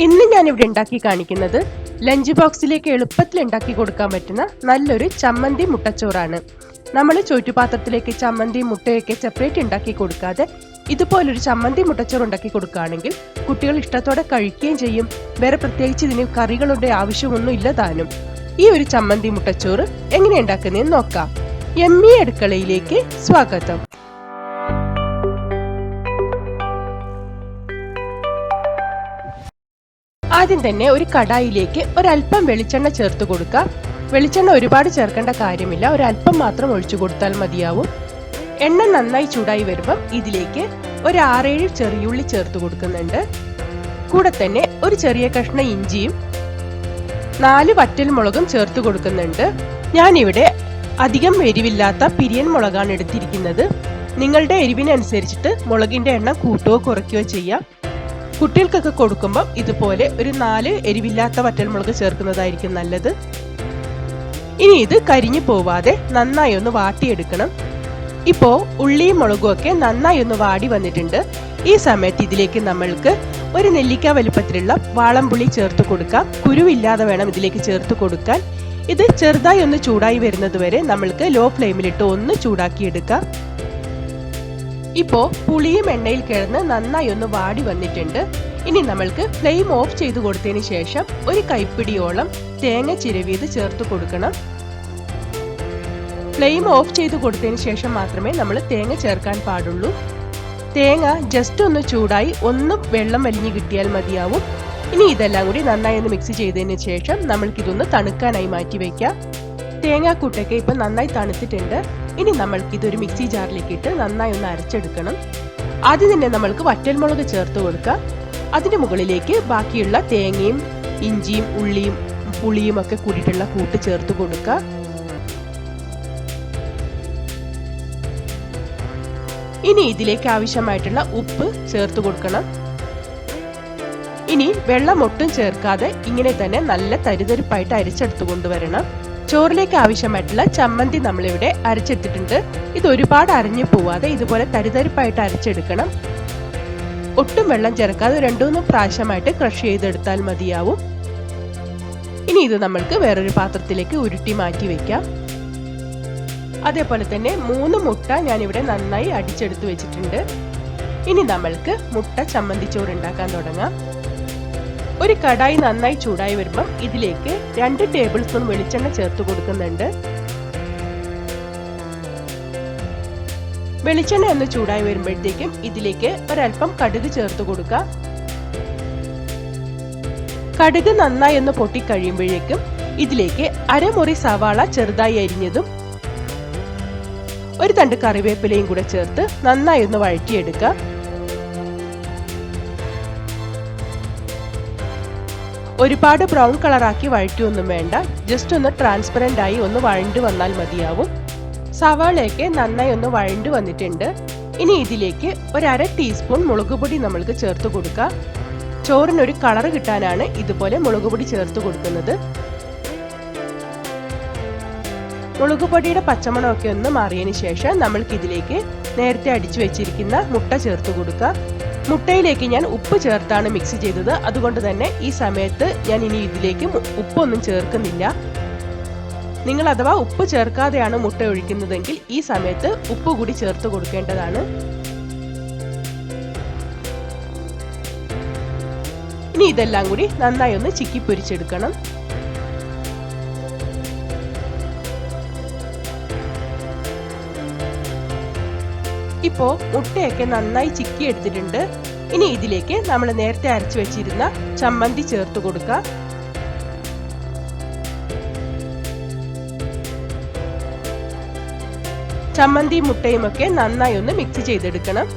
ഇന്ന് ഞാൻ ഇവിടെ ഉണ്ടാക്കി കാണിക്കുന്നത് ലഞ്ച് ബോക്സിലേക്ക് എളുപ്പത്തിൽ ഉണ്ടാക്കി കൊടുക്കാൻ പറ്റുന്ന നല്ലൊരു ചമ്മന്തി മുട്ടച്ചോറാണ്. നമ്മൾ ചോറ്റുപാത്രത്തിലേക്ക് ചമ്മന്തി മുട്ടയൊക്കെ സെപ്പറേറ്റ് ഉണ്ടാക്കി കൊടുക്കാതെ ഇതുപോലൊരു ചമ്മന്തി മുട്ടച്ചോറ് ഉണ്ടാക്കി കൊടുക്കുകയാണെങ്കിൽ കുട്ടികൾ ഇഷ്ടത്തോടെ കഴിക്കുകയും ചെയ്യും. വേറെ പ്രത്യേകിച്ച് ഇതിന് കറികളുടെ ആവശ്യമൊന്നും ഇല്ല താനും. ഈ ഒരു ചമ്മന്തി മുട്ടച്ചോറ് എങ്ങനെ ഉണ്ടാക്കുന്നതെന്ന് നോക്കാം. യമ്മി അടുക്കളയിലേക്ക് സ്വാഗതം. ആദ്യം തന്നെ ഒരു കടായിലേക്ക് ഒരല്പം വെളിച്ചെണ്ണ ചേർത്ത് കൊടുക്കാം. വെളിച്ചെണ്ണ ഒരുപാട് ചേർക്കേണ്ട കാര്യമില്ല, ഒരല്പം മാത്രം ഒഴിച്ചു കൊടുത്താൽ മതിയാവും. എണ്ണ നന്നായി ചൂടായി വരുമ്പം ഇതിലേക്ക് ഒരു 6-7 ചെറിയുള്ളി ചേർത്ത് കൊടുക്കുന്നുണ്ട്. കൂടെ തന്നെ ഒരു ചെറിയ കഷ്ണം ഇഞ്ചിയും 4 വറ്റൽമുളകും ചേർത്ത് കൊടുക്കുന്നുണ്ട്. ഞാനിവിടെ അധികം എരിവില്ലാത്ത പിരിയൻ മുളകാണ് എടുത്തിരിക്കുന്നത്. നിങ്ങളുടെ എരിവിനനുസരിച്ചിട്ട് മുളകിന്റെ എണ്ണം കൂട്ടുകയോ കുറയ്ക്കുകയോ ചെയ്യാം. കുട്ടികൾക്കൊക്കെ കൊടുക്കുമ്പോൾ ഇതുപോലെ ഒരു 4 എരിവില്ലാത്ത വറ്റൽമുളക് ചേർക്കുന്നതായിരിക്കും നല്ലത്. ഇനി ഇത് കരിഞ്ഞു പോവാതെ നന്നായി ഒന്ന് വാട്ടിയെടുക്കണം. ഇപ്പോ ഉള്ളിയും മുളകും ഒക്കെ നന്നായി ഒന്ന് വാടി വന്നിട്ടുണ്ട്. ഈ സമയത്ത് ഇതിലേക്ക് നമ്മൾക്ക് ഒരു നെല്ലിക്ക വലുപ്പത്തിലുള്ള വാളംപുളി ചേർത്ത് കൊടുക്കാം. കുരുവില്ലാതെ വേണം ഇതിലേക്ക് ചേർത്ത് കൊടുക്കാൻ. ഇത് ചെറുതായി ഒന്ന് ചൂടായി വരുന്നത് വരെ നമ്മൾക്ക് ലോ ഫ്ലെയിമിലിട്ട് ഒന്ന് ചൂടാക്കിയെടുക്കാം. ഇപ്പോ പുളിയും എണ്ണയിൽ കിടന്ന് നന്നായി ഒന്ന് വാടി വന്നിട്ടുണ്ട്. ഇനി നമ്മൾക്ക് ഫ്ലെയിം ഓഫ് ചെയ്ത് കൊടുത്തതിന് ശേഷം ഒരു കൈപ്പിടിയോളം തേങ്ങ ചിരവിയത് ചേർത്ത് കൊടുക്കണം. ഫ്ലെയിം ഓഫ് ചെയ്ത് കൊടുത്തതിന് ശേഷം മാത്രമേ നമ്മൾ തേങ്ങ ചേർക്കാൻ പാടുള്ളൂ. തേങ്ങ ജസ്റ്റ് ഒന്ന് ചൂടായി ഒന്ന് വെള്ളം വലിഞ്ഞു കിട്ടിയാൽ മതിയാവും. ഇനി ഇതെല്ലാം കൂടി നന്നായി ഒന്ന് മിക്സ് ചെയ്തതിന് ശേഷം നമ്മൾക്കിതൊന്ന് തണുക്കാനായി മാറ്റി വയ്ക്കാം. തേങ്ങാക്കൂട്ടൊക്കെ ഇപ്പൊ നന്നായി തണുത്തിട്ടുണ്ട്. ഇനി നമ്മൾക്ക് ഇതൊരു മിക്സി ജാറിലേക്ക് ഇട്ട് നന്നായി ഒന്ന് അരച്ചെടുക്കണം. ആദ്യം തന്നെ നമ്മൾക്ക് വറ്റൽമുളക് ചേർത്ത് കൊടുക്കാം. അതിന്റെ മുകളിലേക്ക് ബാക്കിയുള്ള തേങ്ങയും ഇഞ്ചിയും ഉള്ളിയും പുളിയും ഒക്കെ കൂടിയിട്ടുള്ള കൂട്ട് ചേർത്ത് കൊടുക്കുക. ഇനി ഇതിലേക്ക് ആവശ്യമായിട്ടുള്ള ഉപ്പ് ചേർത്ത് കൊടുക്കണം. ഇനി വെള്ളം ഒട്ടും ചേർക്കാതെ ഇങ്ങനെ തന്നെ നല്ല തരിതരിപ്പായിട്ട് അരച്ചെടുത്തു കൊണ്ടുവരണം. ചോറിലേക്ക് ആവശ്യമായിട്ടുള്ള ചമ്മന്തി നമ്മളിവിടെ അരച്ചെടുത്തിട്ടുണ്ട്. ഇത് ഒരുപാട് അരഞ്ഞു പോവാതെ ഇതുപോലെ തരിതരിപ്പായിട്ട് അരച്ചെടുക്കണം. ഒട്ടും വെള്ളം ചേർക്കാതെ 2-3 പ്രാവശ്യമായിട്ട് ക്രഷ് ചെയ്തെടുത്താൽ മതിയാവും. ഇനി ഇത് നമ്മൾക്ക് വേറൊരു പാത്രത്തിലേക്ക് ഉരുട്ടി മാറ്റി വെക്കാം. അതേപോലെ തന്നെ 3 മുട്ട ഞാനിവിടെ നന്നായി അടിച്ചെടുത്ത് വെച്ചിട്ടുണ്ട്. ഇനി നമ്മൾക്ക് മുട്ട ചമ്മന്തി ചോറ് ഉണ്ടാക്കാൻ തുടങ്ങാം. ഒരു കടായി നന്നായി ചൂടായി വരുമ്പം ഇതിലേക്ക് 2 ടേബിൾ സ്പൂൺ വെളിച്ചെണ്ണ ചേർത്ത് കൊടുക്കുന്നുണ്ട്. വെളിച്ചെണ്ണ ഒന്ന് ചൂടായി വരുമ്പോഴത്തേക്കും ഇതിലേക്ക് ഒരല്പം കടുക് ചേർത്ത് കൊടുക്കുക. കടുക് നന്നായി ഒന്ന് പൊട്ടിക്കഴിയുമ്പോഴേക്കും ഇതിലേക്ക് അരമുറി സവാള ചെറുതായി അരിഞ്ഞതും ഒരു തണ്ട് കറിവേപ്പിലയും കൂടെ ചേർത്ത് നന്നായി ഒന്ന് വഴറ്റിയെടുക്കുക. ഒരുപാട് ബ്രൗൺ കളറാക്കി വഴറ്റിയൊന്നും വേണ്ട, ജസ്റ്റ് ഒന്ന് ട്രാൻസ്പെറന്റ് ആയി ഒന്ന് വഴണ്ടു വന്നാൽ മതിയാവും. സവാളയൊക്കെ നന്നായി ഒന്ന് വഴണ്ടു വന്നിട്ടുണ്ട്. ഇനി ഇതിലേക്ക് ഒരു 1/2 ടീസ്പൂൺ മുളക് പൊടി നമ്മൾക്ക് ചേർത്ത് കൊടുക്കാം. ചോറിനൊരു കളർ കിട്ടാനാണ് ഇതുപോലെ മുളക് പൊടി ചേർത്ത് കൊടുക്കുന്നത്. മുളക് പൊടിയുടെ പച്ചമണമൊക്കെ ഒന്ന് മാറിയതിന് ശേഷം നമ്മൾക്ക് ഇതിലേക്ക് നേരത്തെ അടിച്ചു വെച്ചിരിക്കുന്ന മുട്ട ചേർത്ത് കൊടുക്കാം. മുട്ടയിലേക്ക് ഞാൻ ഉപ്പ് ചേർത്താണ് മിക്സ് ചെയ്തത്. അതുകൊണ്ട് തന്നെ ഈ സമയത്ത് ഞാൻ ഇനി ഇതിലേക്ക് ഉപ്പൊന്നും ചേർക്കുന്നില്ല. നിങ്ങൾ അഥവാ ഉപ്പ് ചേർക്കാതെയാണ് മുട്ട ഒഴിക്കുന്നതെങ്കിൽ ഈ സമയത്ത് ഉപ്പ് കൂടി ചേർത്ത് കൊടുക്കേണ്ടതാണ്. ഇനി ഇതെല്ലാം കൂടി നന്നായി ഒന്ന് ചിക്കി പൊരിച്ചെടുക്കണം. ഇപ്പോ മുട്ടയൊക്കെ നന്നായി ചിക്കി എടുത്തിട്ടുണ്ട്. ഇനി ഇതിലേക്ക് നമ്മൾ നേരത്തെ അരച്ചു വെച്ചിരുന്ന ചമ്മന്തി ചേർത്ത് കൊടുക്കുക. ചമ്മന്തി മുട്ടയും ഒക്കെ നന്നായി ഒന്ന് മിക്സ് ചെയ്തെടുക്കണം.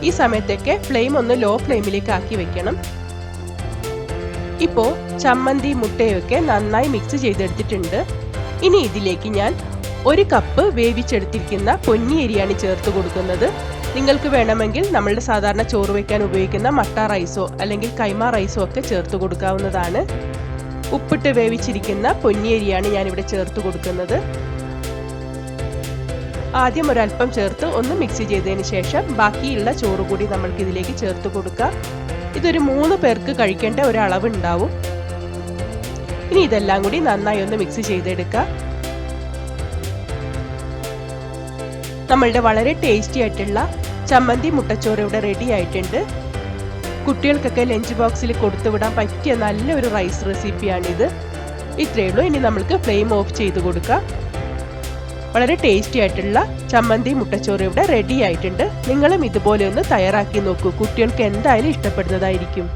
ഈ സമയത്തൊക്കെ ഫ്ലെയിം ഒന്ന് ലോ ഫ്ലെയിമിലേക്ക് ആക്കി വെക്കണം. ഇപ്പോ ചമ്മന്തി മുട്ടയൊക്കെ നന്നായി മിക്സ് ചെയ്തെടുത്തിട്ടുണ്ട്. ഇനി ഇതിലേക്ക് ഞാൻ 1 കപ്പ് വേവിച്ചെടുത്തിരിക്കുന്ന പൊന്നിയരിയാണ് ചേർത്ത് കൊടുക്കുന്നത്. നിങ്ങൾക്ക് വേണമെങ്കിൽ നമ്മളുടെ സാധാരണ ചോറ് വയ്ക്കാൻ ഉപയോഗിക്കുന്ന മട്ട റൈസോ അല്ലെങ്കിൽ കൈമ റൈസോ ഒക്കെ ചേർത്ത് കൊടുക്കാവുന്നതാണ്. ഉപ്പിട്ട് വേവിച്ചിരിക്കുന്ന പൊന്നിയരിയാണ് ഞാനിവിടെ ചേർത്ത് കൊടുക്കുന്നത്. ആദ്യം ഒരല്പം ചേർത്ത് ഒന്ന് മിക്സ് ചെയ്തതിന് ശേഷം ബാക്കിയുള്ള ചോറ് കൂടി നമ്മൾക്ക് ഇതിലേക്ക് ചേർത്ത് കൊടുക്കാം. ഇതൊരു 3 പേർക്ക് കഴിക്കേണ്ട ഒരു അളവ് ഉണ്ടാവും. ഇനി ഇതെല്ലാം കൂടി നന്നായി ഒന്ന് മിക്സ് ചെയ്തെടുക്കാം. നമ്മളുടെ വളരെ ടേസ്റ്റി ആയിട്ടുള്ള ചമ്മന്തി മുട്ടച്ചോറ് ഇവിടെ റെഡി ആയിട്ടുണ്ട്. കുട്ടികൾക്കൊക്കെ ലഞ്ച് ബോക്സിൽ കൊടുത്തുവിടാൻ പറ്റിയ നല്ലൊരു റൈസ് റെസിപ്പിയാണിത്. ഇത്രയേ ഉള്ളൂ. ഇനി നമ്മൾക്ക് ഫ്ലെയിം ഓഫ് ചെയ്ത് കൊടുക്കാം. വളരെ ടേസ്റ്റി ആയിട്ടുള്ള ചമ്മന്തി മുട്ടച്ചോറ് ഇവിടെ റെഡി ആയിട്ടുണ്ട്. നിങ്ങളും ഇതുപോലെ ഒന്ന് തയ്യാറാക്കി നോക്കൂ. കുട്ടികൾക്ക് എന്തായാലും ഇഷ്ടപ്പെടുന്നതായിരിക്കും.